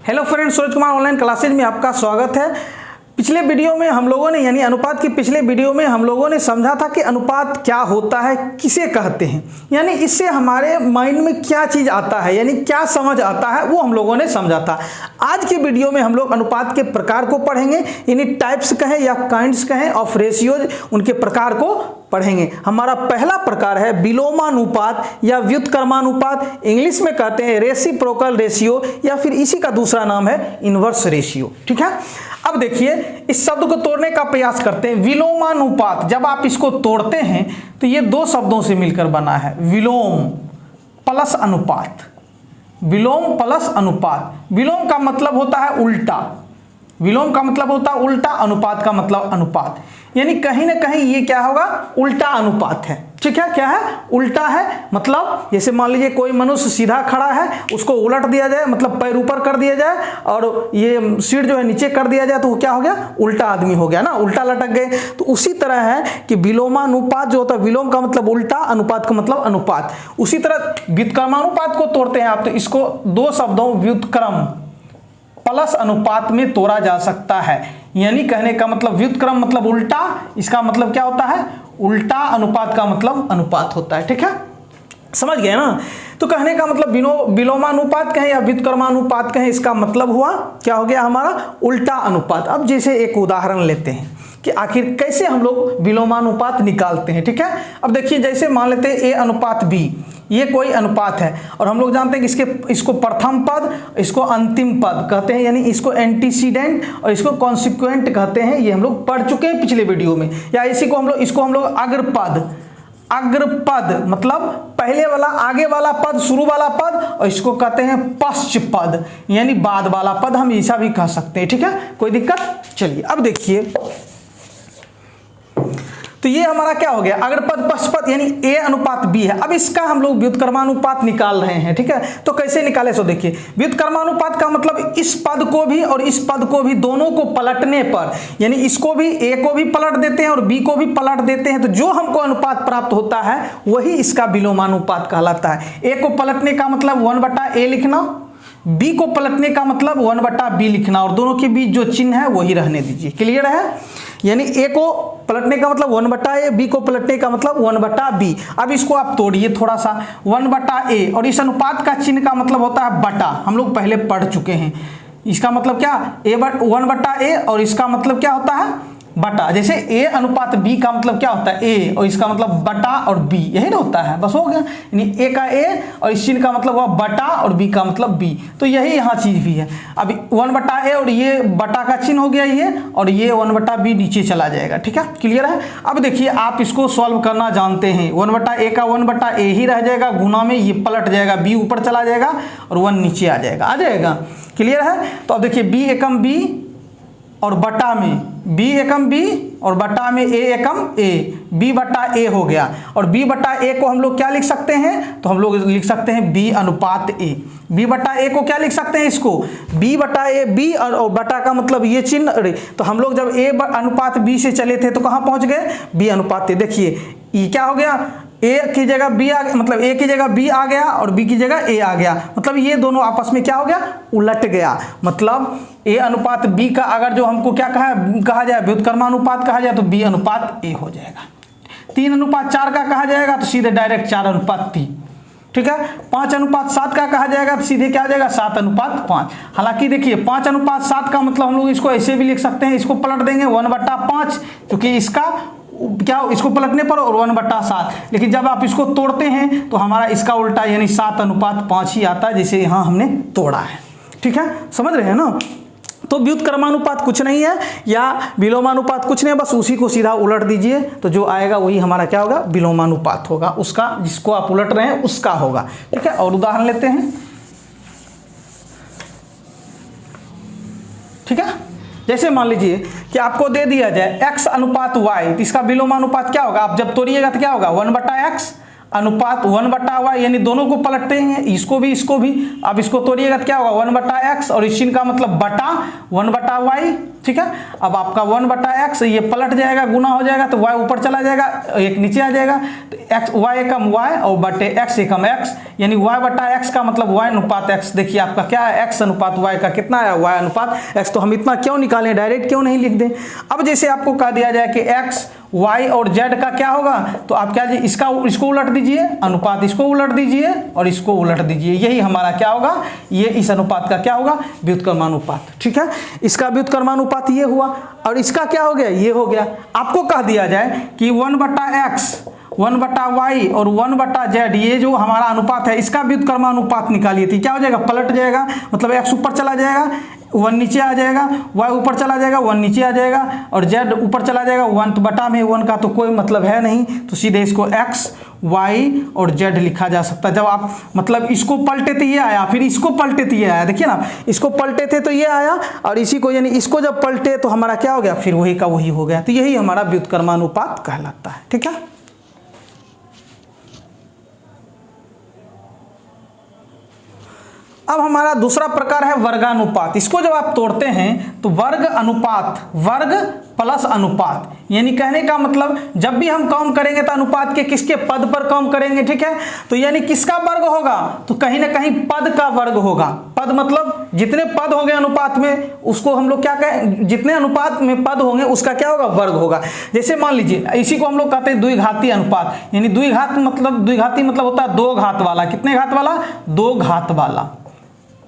Hello friends, Suraj Kumar online classes में आपका स्वागत है। पिछले वीडियो में हम लोगों ने यानी अनुपात की पिछले वीडियो में हम लोगों ने समझा था कि अनुपात क्या होता है, किसे कहते हैं, यानी इससे हमारे माइंड में क्या चीज़ आता है, यानी क्या समझ आता है, वो हम लोगों ने समझा था। आज के वीडियो में हम लोग अनुपात के प्रकार को पढ़ेंगे, यानी टाइप्स कहें या काइंड्स कहें ऑफ रेशियोज, उनके प्रकार को पढ़ेंगे। हमारा पहला प्रकार है विलोमानुपात या व्युत्क्रमानुपात, इंग्लिश में कहते हैं रेसिप्रोकल रेशियो या फिर इसी का दूसरा नाम है इनवर्स रेशियो। ठीक है, अब देखिए इस शब्द को तोड़ने का प्रयास करते हैं। विलोमानुपात, जब आप इसको तोड़ते हैं तो ये दो शब्दों से मिलकर बना है, विलोम प्लस अनुपात। विलोम प्लस अनुपात, विलोम का मतलब होता है उल्टा, विलोम का मतलब होता है उल्टा, अनुपात का मतलब अनुपात, यानी कहीं ना कहीं ये क्या होगा, उल्टा अनुपात है। ठीक है, क्या है, उल्टा है। मतलब जैसे मान लीजिए कोई मनुष्य सीधा खड़ा है, उसको उलट दिया जाए, मतलब पैर ऊपर कर दिया जाए और ये सिर जो है नीचे कर दिया जाए, तो वो क्या हो गया, उल्टा आदमी हो गया ना, उल्टा लटक गए। तो उसी तरह है कि विलोमानुपात जो होता है, विलोम का मतलब उल्टा, अनुपात का मतलब अनुपात। उसी तरह व्युत्क्रमानुपात को तोड़ते हैं आप, तो इसको दो शब्दों व्युत्क्रम प्लस अनुपात में तोड़ा जा सकता है। यानी कहने का मतलब व्युत्क्रम मतलब उल्टा, इसका मतलब क्या होता है, उल्टा, अनुपात का मतलब अनुपात होता है। ठीक है, समझ गए ना। तो कहने का मतलब विलोमानुपात कहें या व्युत्क्रमानुपात कहें, इसका मतलब हुआ क्या हो गया हमारा, उल्टा अनुपात। अब जैसे एक उदाहरण लेते हैं कि आखिर कैसे हम लोग विलोमानुपात निकालते हैं। ठीक है, अब देखिए जैसे मान लेते हैं ए अनुपात बी, ये कोई अनुपात है और हम लोग जानते हैं कि इसको प्रथम पद, इसको अंतिम पद कहते हैं, यानी इसको एंटीसीडेंट और इसको कॉन्सिक्वेंट कहते हैं। ये हम लोग पढ़ चुके हैं पिछले वीडियो में। या इसको हम लोग अग्रपद, अग्रपद मतलब पहले वाला, आगे वाला पद, शुरू वाला पद, और इसको कहते हैं पश्च पद, यानी बाद वाला पद, हम ऐसा भी कह सकते हैं। ठीक है, कोई दिक्कत। चलिए अब देखिए, तो ये हमारा क्या हो गया, अग्रपद पश्चपद, यानी ए अनुपात बी है। अब इसका हम लोग व्युत्क्रमानुपात निकाल रहे हैं। ठीक है, तो कैसे निकाले, सो देखिए व्युत्क्रमानुपात का मतलब इस पद को भी और इस पद को भी, दोनों को पलटने पर, यानी इसको भी, ए को भी पलट देते हैं और बी को भी पलट देते हैं, तो जो हमको अनुपात प्राप्त होता है वही इसका विलोमानुपात कहलाता है। ए को पलटने का मतलब 1/a लिखना, बी को पलटने का मतलब 1/b लिखना, और दोनों के बीच जो चिन्ह है वही रहने दीजिए। क्लियर है, यानी ए को पलटने का मतलब 1/a, बी को पलटने का मतलब 1/b। अब इसको आप तोड़िए थोड़ा सा, 1/a, और इस अनुपात का चिन्ह का मतलब होता है बटा, हम लोग पहले पढ़ चुके हैं। इसका मतलब क्या, 1/a, और इसका मतलब क्या होता है, बटा। जैसे ए अनुपात बी का मतलब क्या होता है, ए, और इसका मतलब बटा और बी, यही ना होता है, बस हो गया। यानी ए का ए और इस चिन्ह का मतलब हुआ बटा और बी का मतलब बी, तो यही यहाँ चीज भी है। अब 1/a और ये बटा का चिन्ह हो गया ये, और ये 1/b नीचे चला जाएगा। ठीक है, क्लियर है। अब देखिए आप इसको सॉल्व करना जानते हैं, 1/a का 1/a ही रह जाएगा, गुना में ये पलट जाएगा, बी ऊपर चला जाएगा और 1 नीचे आ जाएगा। क्लियर है। तो अब देखिए बी एकम बी और बटा में b एकम b और बटा में a एकम a, b/a हो गया। और b/a को हम लोग क्या लिख सकते हैं, तो हम लोग लिख सकते हैं b अनुपात a। b/a को क्या लिख सकते हैं, इसको b/a, b और बटा का मतलब ये चिन्ह, तो हम लोग जब a अनुपात b से चले थे तो कहाँ पहुंच गए, b अनुपात a। देखिए ये क्या हो गया, a की जगह b आ गया, मतलब a की जगह b आ गया और b की जगह a आ गया, मतलब ये दोनों आपस में क्या हो गया, उलट गया। मतलब a अनुपात b का अगर जो हमको क्या कहा जाए, व्युत्क्रमानुपात कहा जाए, तो b अनुपात a हो जाएगा। 3:4 का कहा जाएगा तो सीधे डायरेक्ट 4:3। ठीक है, 5:7 का कहा जाएगा तो सीधे क्या आ जाएगा, 7:5। हालांकि देखिए 5:7 का मतलब हम लोग इसको ऐसे भी लिख सकते हैं, इसको पलट देंगे 1/5, क्योंकि इसका क्या, इसको पलटने पर और 1/7, लेकिन जब आप इसको तोड़ते हैं तो हमारा इसका उल्टा यानी 7:5 ही आता है, जैसे यहाँ हमने तोड़ा है। ठीक है, समझ रहे हैं ना। तो व्युत्क्रमानुपात कुछ नहीं है या विलोमानुपात कुछ नहीं है, बस उसी को सीधा उलट दीजिए, तो जो आएगा वही हमारा क्या होगा, विलोमानुपात होगा, उसका जिसको आप उलट रहे हैं उसका होगा। ठीक है, और उदाहरण लेते हैं। ठीक है, जैसे मान लीजिए कि आपको दे दिया जाए x अनुपात y, तो इसका विलोमानुपात क्या होगा, आप जब तोड़िएगा तो क्या होगा, 1/x अनुपात 1/y, यानी दोनों को पलटते हैं, इसको भी। अब इसको तोड़िएगा तो क्या होगा 1/x, और इस चिन्ह का मतलब बटा 1/y, ठीक है। अब आपका 1/x ये पलट जाएगा, गुना हो जाएगा तो y ऊपर चला जाएगा, एक नीचे आ जाएगा, तो x y एकम y और बटे x एकम x, यानी y/x का मतलब y अनुपात x। देखिए आपका क्या है, x अनुपात y का कितना है, y अनुपात x। तो हम इतना क्यों निकालें, डायरेक्ट क्यों नहीं लिख दें। अब जैसे आपको कह दिया जाए कि x y और z का क्या होगा, तो आप क्या इसको उलट दीजिए, अनुपात इसको उलट दीजिए और इसको उलट दीजिए, यही हमारा क्या होगा, ये इस अनुपात का क्या होगा, व्युत्क्रमानुपात, ठीक है। इसका व्युत्क्रमानुपात ये हुआ, और इसका क्या हो गया, ये हो गया। आपको कह दिया जाए कि 1/x 1/y और 1/z ये जो हमारा अनुपात है, इसका व्युत्क्रमानुपात निकालिए, तो क्या हो जाएगा, पलट जाएगा, मतलब x ऊपर चला जाएगा, 1 नीचे आ जाएगा, y ऊपर चला जाएगा, 1 नीचे आ जाएगा, और z ऊपर चला जाएगा, 1 तो बटा में 1 का तो कोई मतलब है नहीं, तो सीधे इसको x y और z लिखा जा सकता है। जब आप मतलब इसको पलटे तो ये आया, फिर इसको पलटे तो ये आया, देखिए ना, इसको पलटे थे तो ये आया, और इसी को यानी इसको जब पलटे तो हमारा क्या हो गया, फिर वही का वही हो गया। तो यही हमारा व्युत्क्रमानुपात कहलाता है, ठीक है। अब हमारा दूसरा प्रकार है वर्गानुपात। इसको जब आप तोड़ते हैं तो वर्ग अनुपात, वर्ग प्लस अनुपात, यानी कहने का मतलब जब भी हम काम करेंगे तो अनुपात के किसके पद पर काम करेंगे, ठीक है। तो यानी किसका वर्ग होगा, तो कहीं ना कहीं पद का वर्ग होगा। पद मतलब जितने पद होंगे अनुपात में, उसको हम लोग क्या कहें, जितने अनुपात में पद होंगे उसका क्या होगा, वर्ग होगा। जैसे मान लीजिए इसी को हम लोग कहते हैं द्विघाती अनुपात, यानी द्विघाती मतलब होता है 2 घात वाला। कितने घात वाला, 2 घात वाला,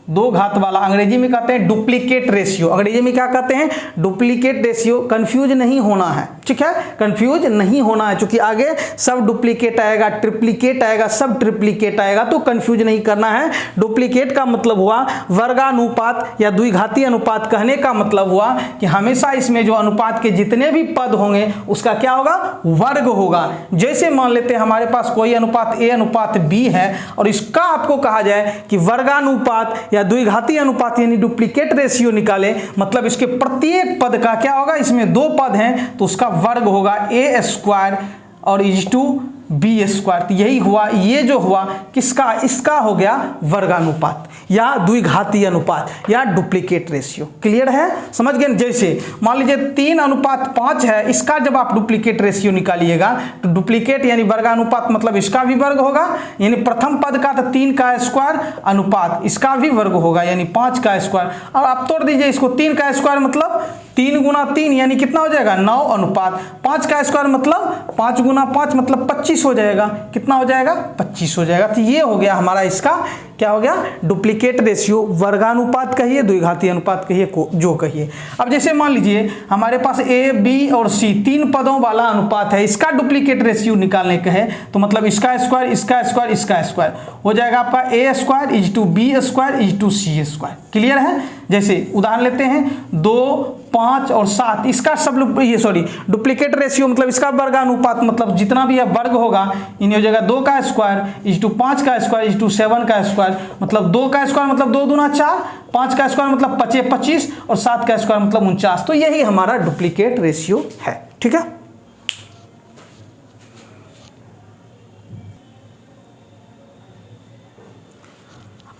2 घात वाला। अंग्रेजी में कहते हैं डुप्लीकेट रेशियो, अंग्रेजी में क्या कहते हैं, डुप्लीकेट रेशियो। कंफ्यूज नहीं होना है, ठीक है, कंफ्यूज नहीं होना है, क्योंकि आगे सब डुप्लीकेट आएगा, ट्रिप्लीकेट आएगा, सब ट्रिप्लीकेट आएगा, तो कंफ्यूज नहीं करना है। डुप्लीकेट का मतलब हुआ वर्गानुपात या द्विघाती अनुपात। कहने का मतलब हुआ कि हमेशा इसमें जो अनुपात के जितने भी पद होंगे उसका क्या होगा, वर्ग होगा। जैसे मान लेते हैं हमारे पास कोई अनुपात a अनुपात b है, और इसका आपको कहा जाए कि वर्गानुपात या द्विघाती अनुपात यानी डुप्लीकेट रेशियो निकाले, मतलब इसके प्रत्येक पद का क्या होगा, इसमें 2 पद हैं तो उसका वर्ग होगा a² और b²। तो यही हुआ, ये जो हुआ किसका, इसका हो गया वर्गानुपात या द्विघाती अनुपात या डुप्लीकेट रेशियो। क्लियर है, समझ गए। जैसे मान लीजिए 3:5 है, इसका जब आप डुप्लीकेट रेशियो निकालिएगा तो डुप्लीकेट यानी वर्गानुपात मतलब इसका भी वर्ग होगा, यानी प्रथम पद का तो 3 का स्क्वायर अनुपात इसका भी वर्ग होगा, यानी 5 का स्क्वायर। अब आप तोड़ दीजिए इसको, 3 का स्क्वायर मतलब 3 गुना 3 यानी कितना हो जाएगा, 9 अनुपात 5 का स्क्वायर मतलब 5 गुना 5 मतलब 25 हो जाएगा। कितना हो जाएगा, 25 हो जाएगा। तो ये हो गया हमारा इसका क्या हो गया, डुप्लीकेट रेशियो। वर्गानुपात कहिए, द्विघाती अनुपात कहिए, जो कहिए। अब जैसे मान लीजिए हमारे पास a, b और c 3 पदों वाला अनुपात है, इसका डुप्लीकेट रेशियो निकालने का है, तो मतलब इसका स्क्वायर इसका स्क्वायर इसका स्क्वायर हो जाएगा आपका a² = b² = c²। क्लियर है। जैसे उदाहरण लेते हैं 2, 5 और 7, इसका सब डुप्लीकेट रेशियो मतलब इसका वर्गानुपात मतलब जितना भी वर्ग होगा इन हो जाएगा 2 का स्क्वायर = 5 का स्क्वायर = 7 का स्क्वायर, मतलब 2 का स्क्वायर मतलब 2 दूना 4, 5 का स्क्वायर मतलब 25 और 7 का स्क्वायर मतलब 49। तो यही हमारा डुप्लीकेट रेशियो है, ठीक है।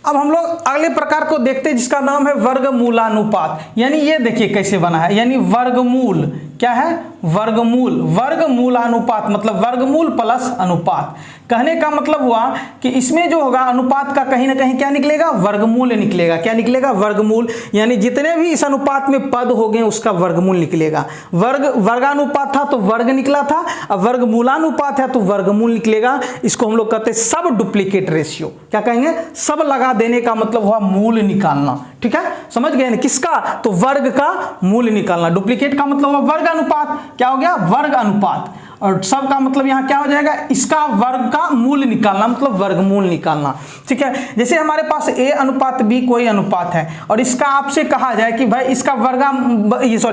अब हम लोग अगले प्रकार को देखते हैं जिसका नाम है वर्गमूलानुपात। यानी ये देखिए कैसे बना है, यानी वर्गमूल क्या है, वर्गमूल, वर्गमूलानुपात मतलब वर्गमूल प्लस अनुपात। कहने का मतलब हुआ कि इसमें जो होगा अनुपात का कहीं ना कहीं क्या निकलेगा, वर्गमूल निकलेगा। क्या निकलेगा, वर्गमूल, यानी जितने भी इस अनुपात में पद हो गए उसका वर्गमूल निकलेगा। वर्गानुपात था तो वर्ग निकला था, अब वर्गमूलानुपात है तो वर्गमूल निकलेगा। इसको हम लोग कहते हैं सब डुप्लीकेट रेशियो। क्या कहेंगे, सब लगा देने का मतलब हुआ मूल निकालना, ठीक है, समझ गए ना। किसका, तो वर्ग का मूल निकालना। डुप्लीकेट का मतलब हुआ वर्ग अनुपात, क्या हो गया, वर्ग अनुपात, और सब का मतलब यहाँ क्या हो जाएगा, इसका वर्ग का मूल निकालना मतलब वर्गमूल निकालना, ठीक है। जैसे हमारे पास a अनुपात b कोई अनुपात है और इसका आपसे कहा जाए कि भाई इसका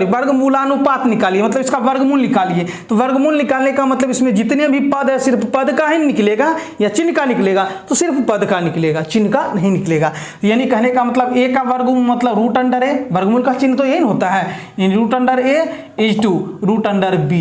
वर्गमूलानुपात निकालिए, मतलब इसका वर्गमूल निकालिए। तो वर्गमूल निकालने का मतलब इसमें जितने भी पद है सिर्फ पद का ही निकलेगा या चिन्ह का निकलेगा, तो सिर्फ पद का निकलेगा, चिन्ह का नहीं निकलेगा। यानी कहने का मतलब a का वर्गमूल मतलब √a, वर्गमूल का चिन्ह तो यही होता है, √a = √b,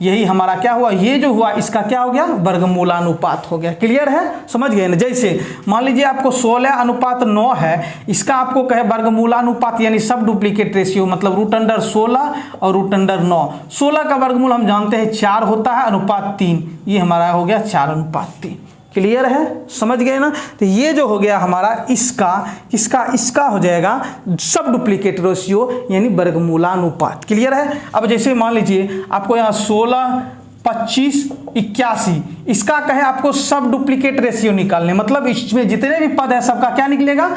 यही हमारा क्या हुआ, ये जो हुआ इसका क्या हो गया, वर्गमूलानुपात हो गया। क्लियर है, समझ गए ना। जैसे मान लीजिए आपको 16:9 है, इसका आपको कहे वर्गमूलानुपात यानी सब डुप्लीकेट रेशियो, मतलब √16 और √9। 16 का वर्गमूल हम जानते हैं 4 होता है, अनुपात 3, ये हमारा हो गया 4:3। क्लियर है, समझ गए ना। तो ये जो हो गया हमारा इसका हो जाएगा सब डुप्लीकेट रेशियो यानी वर्गमूलानुपात। क्लियर है। अब जैसे मान लीजिए आपको यहाँ 16, 25, 81 इसका कहे आपको सब डुप्लीकेट रेशियो निकालने, मतलब इसमें जितने भी पद है सबका क्या निकलेगा,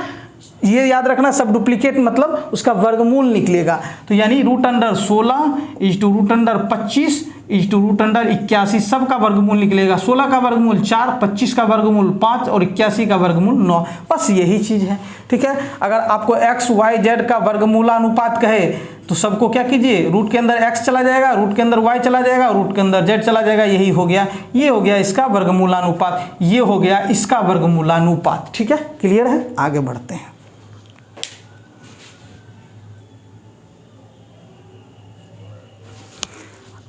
ये याद रखना, सब डुप्लीकेट मतलब उसका वर्गमूल निकलेगा। तो यानी √16 = √25 = √81 सब का वर्गमूल निकलेगा। 16 का वर्गमूल 4, 25 का वर्गमूल 5 और 81 का वर्गमूल 9। बस यही चीज़ है। ठीक है। अगर आपको x, y, z का वर्गमूलानुपात कहे तो सबको क्या कीजिए, रूट के अंदर x चला जाएगा, रूट के अंदर y चला जाएगा, रूट के अंदर z चला जाएगा। यही हो गया, ये हो गया इसका वर्गमूलानुपात, ये हो गया इसका वर्गमूलानुपात। ठीक है, क्लियर है। आगे बढ़ते हैं।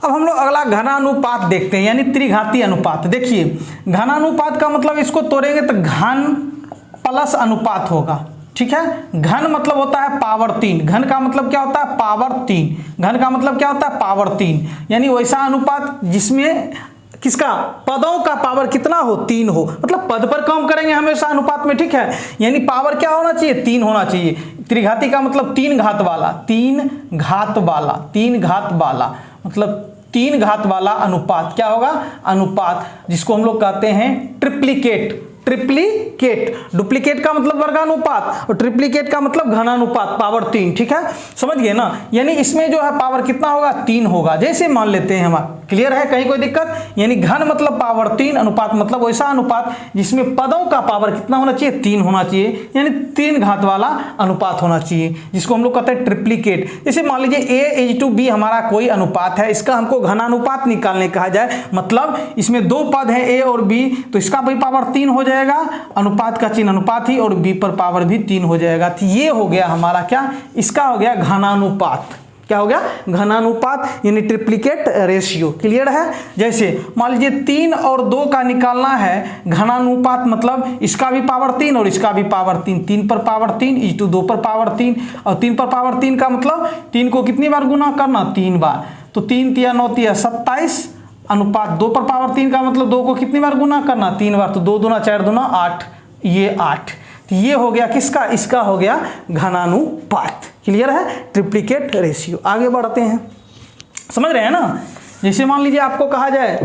अब हम लोग अगला घनानुपात देखते हैं, यानी त्रिघातीय अनुपात। देखिए घनानुपात का मतलब इसको तोड़ेंगे तो घन प्लस अनुपात होगा। ठीक है। घन मतलब होता है पावर 3, घन का मतलब क्या होता है, पावर 3, घन का मतलब क्या होता है, पावर 3, यानी वैसा अनुपात जिसमें किसका, पदों का पावर कितना हो, 3 हो, मतलब पद पर काम करेंगे हमेशा अनुपात में। ठीक है। यानी पावर क्या होना चाहिए, 3 होना चाहिए। त्रिघाती का मतलब 3 घात वाला, 3 घात वाला, 3 घात वाला, मतलब 3 घात वाला अनुपात क्या होगा, अनुपात, जिसको हम लोग कहते हैं ट्रिप्लीकेट। ट्रिप्लीकेट, डुप्लीकेट का मतलब वर्गानुपात और ट्रिप्लीकेट का मतलब घनानुपात, पावर 3। ठीक है, समझ गए ना। यानी इसमें जो है पावर कितना होगा, 3 होगा। जैसे मान लेते हैं हमारा, क्लियर है, कहीं कोई दिक्कत। यानी घन मतलब पावर 3, अनुपात मतलब वैसा अनुपात जिसमें पदों का पावर कितना होना चाहिए, 3 होना चाहिए, यानी 3 घात वाला अनुपात होना चाहिए, जिसको हम लोग कहते हैं ट्रिप्लीकेट। जैसे मान लीजिए A:B हमारा कोई अनुपात है, इसका हमको घनानुपात निकालने कहा जाए, मतलब इसमें 2 पद हैं A और B, तो इसका भी पावर 3 हो जाएगा, अनुपात का चिन्ह अनुपात ही, और B पर पावर भी 3 हो जाएगा। तो ये हो गया हमारा क्या, इसका हो गया घनानुपात। क्या हो गया, घनानुपात यानी ट्रिप्लीकेट रेशियो। क्लियर है। जैसे मान लीजिए 3 और 2 का निकालना है घनानुपात, मतलब इसका भी पावर 3 और इसका भी पावर 3, 3 पर पावर 3 = 2 पर पावर 3, और 3 पर पावर 3 का मतलब 3 को कितनी बार गुना करना, 3 बार। तो 3 × 9 = 27, अनुपात 2 पर पावर 3 का मतलब 2 को कितनी बार गुना करना, 3 बार। तो 2 दूना 4 दूना 8, ये 8। तो ये हो गया किसका, इसका हो गया घनानुपात। क्लियर है, ट्रिप्लीकेट रेशियो। आगे बढ़ते हैं, समझ रहे हैं ना। जैसे मान लीजिए आपको कहा जाए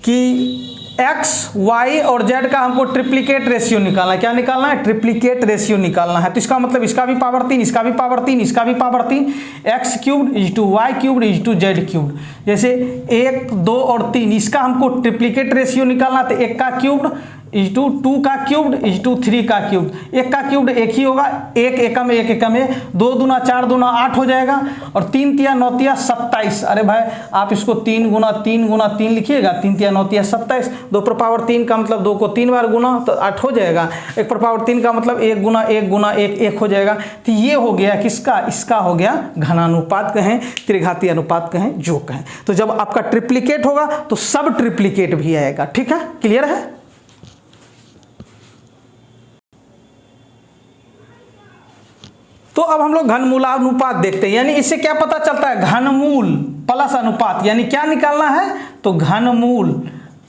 कि x, y और z का हमको ट्रिप्लीकेट रेशियो निकालना है। क्या निकालना है, ट्रिप्लीकेट रेशियो निकालना है। तो इसका मतलब इसका भी पावर 3, इसका भी पावर 3, इसका भी पावर 3, x³ = y³ = z³। जैसे 1, 2 और 3, इसका हमको ट्रिप्लीकेट रेशियो निकालना, तो 1 का क्यूब्ड = 2 का क्यूब्ड = 3 का क्यूब्ड। 1 का क्यूब्ड 1 ही होगा, 1 एकम 1 एकम है, 2 दूना 4 दूना 8 हो जाएगा, और 3 × 9 = 27। अरे भाई आप इसको 3 × 3 × 3 लिखिएगा, 3 × 9 = 27। 2 पर पावर 3 का मतलब 2 को 3 बार गुना तो 8 हो जाएगा। 1 पर पावर 3 का मतलब 1 × 1 × 1 1 हो जाएगा। तो ये हो गया किसका, इसका हो गया घनानुपात कहें, त्रिघातीय अनुपात कहें, जो कहें। तो जब आपका ट्रिप्लीकेट होगा तो सब ट्रिप्लीकेट भी आएगा। ठीक है, क्लियर है। तो अब हम लोग घनमूलानुपात देखते हैं, यानी इससे क्या पता चलता है, घनमूल प्लस अनुपात, यानी क्या निकालना है, तो घनमूल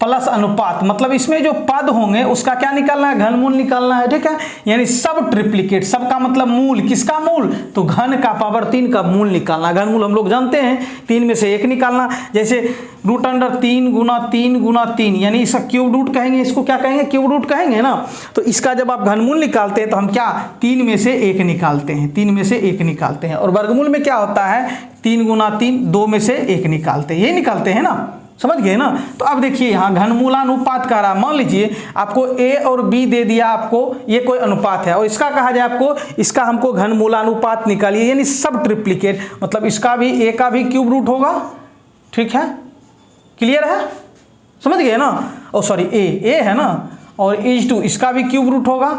प्लस अनुपात, मतलब इसमें जो पद होंगे उसका क्या निकालना है, घनमूल निकालना है। ठीक है, यानी सब ट्रिप्लीकेट, सब का मतलब मूल, किसका मूल, तो घन का पावर 3 का मूल निकालना। घनमूल हम लोग जानते हैं 3 में से 1 निकालना। जैसे √3 × 3 × 3, यानी इसका क्यूब रूट कहेंगे, इसको क्या कहेंगे, क्यूब रूट कहेंगे ना। तो इसका जब आप घनमूल निकालते हैं तो हम क्या 3 में से 1 निकालते हैं, 3 में से 1 निकालते हैं। और वर्गमूल में क्या होता है, 3 × 3, 2 में से 1 निकालते हैं, ये निकालते हैं ना, समझ गए ना। तो अब देखिए यहाँ घनमूलानुपात कह रहा, मान लीजिए आपको A और B दे दिया, आपको ये कोई अनुपात है और इसका कहा जाए आपको, इसका हमको घनमूलानुपात निकालिए, यानी सब ट्रिप्लीकेट, मतलब इसका भी A का भी क्यूब रूट होगा। ठीक है, क्लियर है, समझ गए ना। ओ सॉरी A है ना, और = इसका भी क्यूब रूट होगा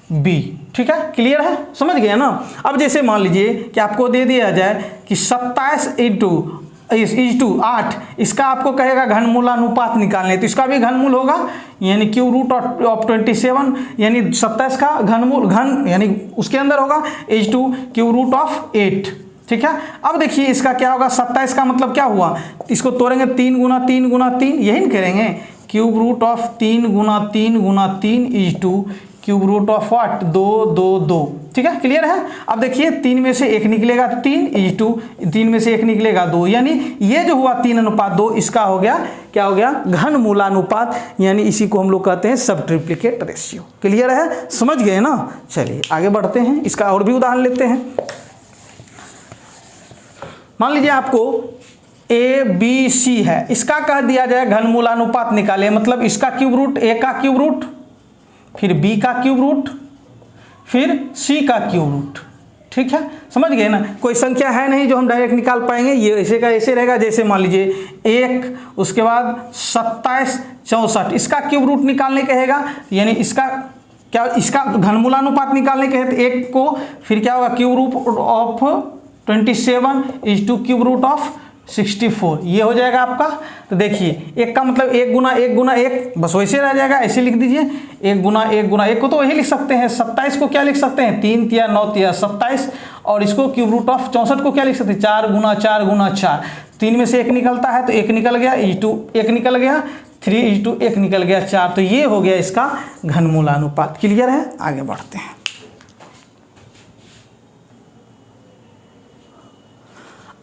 B। ठीक है, क्लियर है, समझ गए ना। अब जैसे मान लीजिए कि आपको दे दिया जाए कि 27 × इज टू 8, इसका आपको कहेगा घनमूलानुपात निकालने, तो इसका भी घनमूल होगा यानी क्यूब रूट ऑफ 27 यानी 27 का घनमूल यानी उसके अंदर होगा is to cube root of 8। ठीक है, अब देखिए इसका क्या होगा, 27 का मतलब क्या हुआ, इसको तोड़ेंगे 3 गुना 3 गुना 3, यही न करेंगे, क्यूब रूट ऑफ 3 गुना 3 गुना 3 is to cube root of what 2 2 2। ठीक है, क्लियर है। अब देखिए 3 में से 1 निकलेगा 3 इज टू 3 में से 1 निकलेगा 2, यानी ये जो हुआ 3:2 इसका हो गया क्या हो गया, घनमूलानुपात, यानी इसी को हम लोग कहते हैं सब ट्रिप्लिकेट रेशियो। क्लियर है, समझ गए ना। चलिए आगे बढ़ते हैं, इसका और भी उदाहरण लेते हैं। मान लीजिए आपको ए बी सी है, इसका कह दिया जाए घनमूलानुपात निकाले, मतलब इसका क्यूब रूट, ए का क्यूब रूट, फिर बी का क्यूब रूट, फिर सी का क्यूब रूट। ठीक है, समझ गए ना। कोई संख्या है नहीं जो हम डायरेक्ट निकाल पाएंगे, ये ऐसे का ऐसे रहेगा। जैसे मान लीजिए 1, उसके बाद 27 64, इसका क्यूब रूट निकालने कहेगा, यानी इसका क्या, इसका घनमूलानुपात निकालने कहे तो 1 को फिर क्या होगा cube root of 27 is to cube root of 64, ये हो जाएगा आपका। तो देखिए 1 का मतलब 1 गुना 1 गुना 1, बस वैसे रह जाएगा, ऐसे लिख दीजिए 1 गुना 1 गुना 1 को तो वही लिख सकते हैं। 27 को क्या लिख सकते हैं, 3 तिया 9 तिया 27, और इसको क्यूब रूट ऑफ 64 को क्या लिख सकते हैं, 4 गुना 4 गुना 4। 3 में से 1 निकलता है तो 1 निकल गया, इज टू 1 निकल गया, 3 इज टू 1 निकल गया 4, तो ये हो गया इसका घनमूलानुपात। क्लियर है, आगे बढ़ते हैं।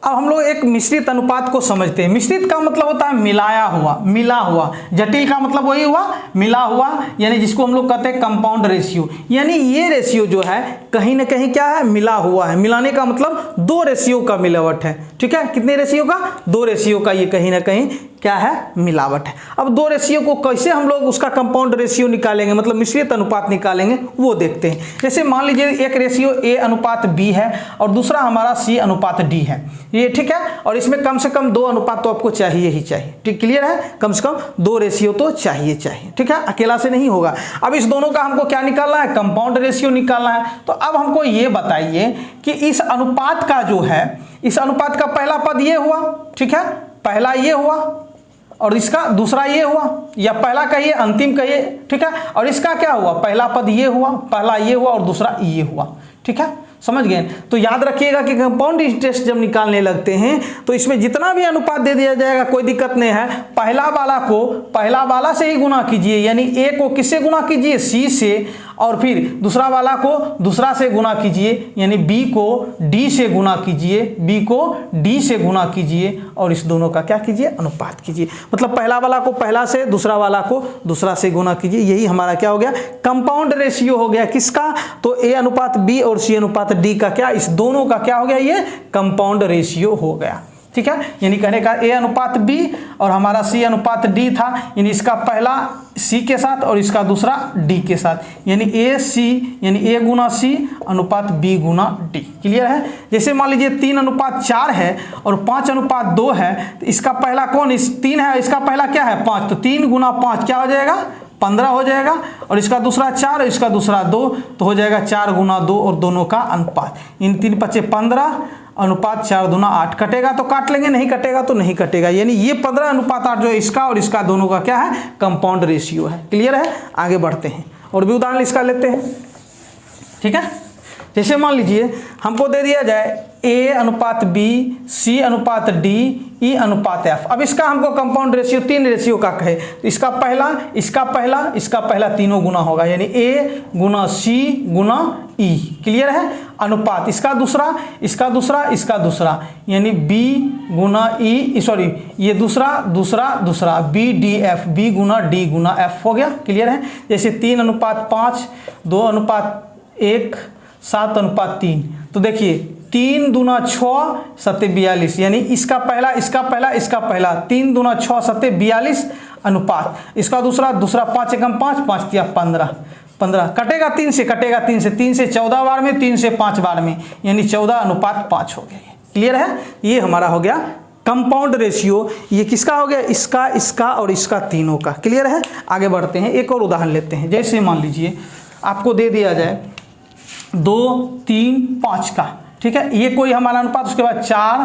अब हम लोग एक मिश्रित अनुपात को समझते हैं। मिश्रित का मतलब होता है मिलाया हुआ, मिला हुआ। जटिल का मतलब वही हुआ मिला हुआ, यानी जिसको हम लोग कहते हैं कंपाउंड रेशियो। यानी ये रेशियो जो है कहीं ना कहीं क्या है, मिला हुआ है। मिलाने का मतलब 2 रेशियो का मिलावट है। ठीक है, कितने रेशियो का, 2 रेशियो का ये कहीं ना कहीं क्या है, मिलावट है। अब 2 रेशियो को कैसे हम लोग उसका कंपाउंड रेशियो निकालेंगे, मतलब मिश्रित अनुपात निकालेंगे, वो देखते हैं। जैसे मान लीजिए एक रेशियो A अनुपात B है और दूसरा हमारा C अनुपात D है, ये ठीक है। और इसमें कम से कम 2 अनुपात तो आपको चाहिए ही चाहिए। ठीक, क्लियर है, कम से कम 2 रेशियो तो चाहिए। ठीक है, अकेला से नहीं होगा। अब इस दोनों का हमको क्या निकालना है, कंपाउंड रेशियो निकालना है। तो अब हमको ये बताइए कि इस अनुपात का जो है, इस अनुपात का पहला पद ये हुआ, ठीक है, पहला ये हुआ, और इसका दूसरा ये हुआ, या पहला कहिए अंतिम कहिए, ठीक है। और इसका क्या हुआ, पहला पद ये हुआ, पहला ये हुआ और दूसरा ये हुआ। ठीक है, समझ गए। तो याद रखिएगा कि कंपाउंड इंटरेस्ट जब निकालने लगते हैं तो इसमें जितना भी अनुपात दे दिया जाएगा कोई दिक्कत नहीं है, पहला वाला को पहला वाला से ही गुना कीजिए, यानी ए को किससे गुना कीजिए, सी से, और फिर दूसरा वाला को दूसरा से गुना कीजिए, यानी बी को डी से गुना कीजिए, बी को डी से गुना कीजिए, और इस दोनों का क्या कीजिए, अनुपात कीजिए। मतलब पहला वाला को पहला से, दूसरा वाला को दूसरा से गुना कीजिए। यही हमारा क्या हो गया, कंपाउंड रेशियो हो गया। किसका, तो ए अनुपात बी और सी अनुपात डी का क्या, इस दोनों का क्या हो गया, ये कंपाउंड रेशियो हो गया। ठीक है, यानी कहने का ए अनुपात बी और हमारा सी अनुपात डी था, यानी इसका पहला सी के साथ और इसका दूसरा डी के साथ, यानी ए सी, यानी ए गुना सी अनुपात बी गुना डी। क्लियर है। जैसे मान लीजिए 3:4 है और 5:2 है, तो इसका पहला कौन, इस 3 है, इसका पहला क्या है 5, तो 3 गुना 5 क्या हो जाएगा, 15 हो जाएगा, और इसका दूसरा 4 और इसका दूसरा 2, तो हो जाएगा 4 गुना 2 और दोनों का अनुपात, इन 3 × 5 = 15 अनुपात 4 दूना 8। कटेगा तो काट लेंगे, नहीं कटेगा तो नहीं कटेगा, यानी ये 15:8 जो है इसका और इसका दोनों का क्या है, कंपाउंड रेशियो है। क्लियर है, आगे बढ़ते हैं और भी उदाहरण इसका लेते हैं। ठीक है, जैसे मान लीजिए हमको दे दिया जाए ए अनुपात बी, सी अनुपात डी, ई अनुपात एफ। अब इसका हमको कंपाउंड रेशियो 3 रेशियो का कहे तो इसका पहला, इसका पहला, इसका पहला तीनों गुना होगा, यानी ए गुना सी गुना ई। क्लियर है, अनुपात इसका दूसरा, इसका दूसरा, इसका दूसरा, यानी बी गुना ई, सॉरी ये दूसरा दूसरा दूसरा, बी डी एफ, बी गुना डी गुना एफ हो गया। क्लियर है। जैसे 3:5, 2:1, 7:3, तो देखिए 3 दूना 6 7 42, यानी इसका पहला, इसका पहला, इसका पहला, 3 दूना 6 7 42 अनुपात, इसका दूसरा, दूसरा 5 × 5, 5 × 15, 15 कटेगा 3 से, कटेगा 3 से, 3 से 14 बार में, 3 से 5 बार में, यानी 14:5 हो गया। क्लियर है, ये हमारा हो गया कंपाउंड रेशियो। ये किसका हो गया, इसका, इसका और इसका तीनों का। क्लियर है, आगे बढ़ते हैं, एक और उदाहरण लेते हैं। जैसे मान लीजिए आपको दे दिया जाए 2 3 5 का, ठीक है, ये कोई हमारा अनुपात, उसके बाद 4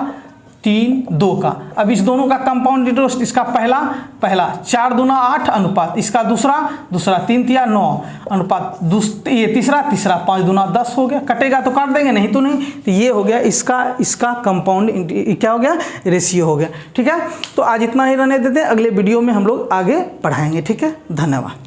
3 2 का। अब इस दोनों का कंपाउंड इंटरेस्ट, इसका पहला 4 दूना 8 अनुपात, इसका दूसरा 3 तिया 9 अनुपात, ये तीसरा 5 दूना 10 हो गया। कटेगा तो काट देंगे, नहीं तो नहीं। तो ये हो गया इसका कंपाउंड क्या हो गया, रेशियो हो गया। ठीक है, तो आज इतना ही रहने देते हैं, अगले वीडियो में हम लोग आगे बढ़ाएंगे। ठीक है, धन्यवाद।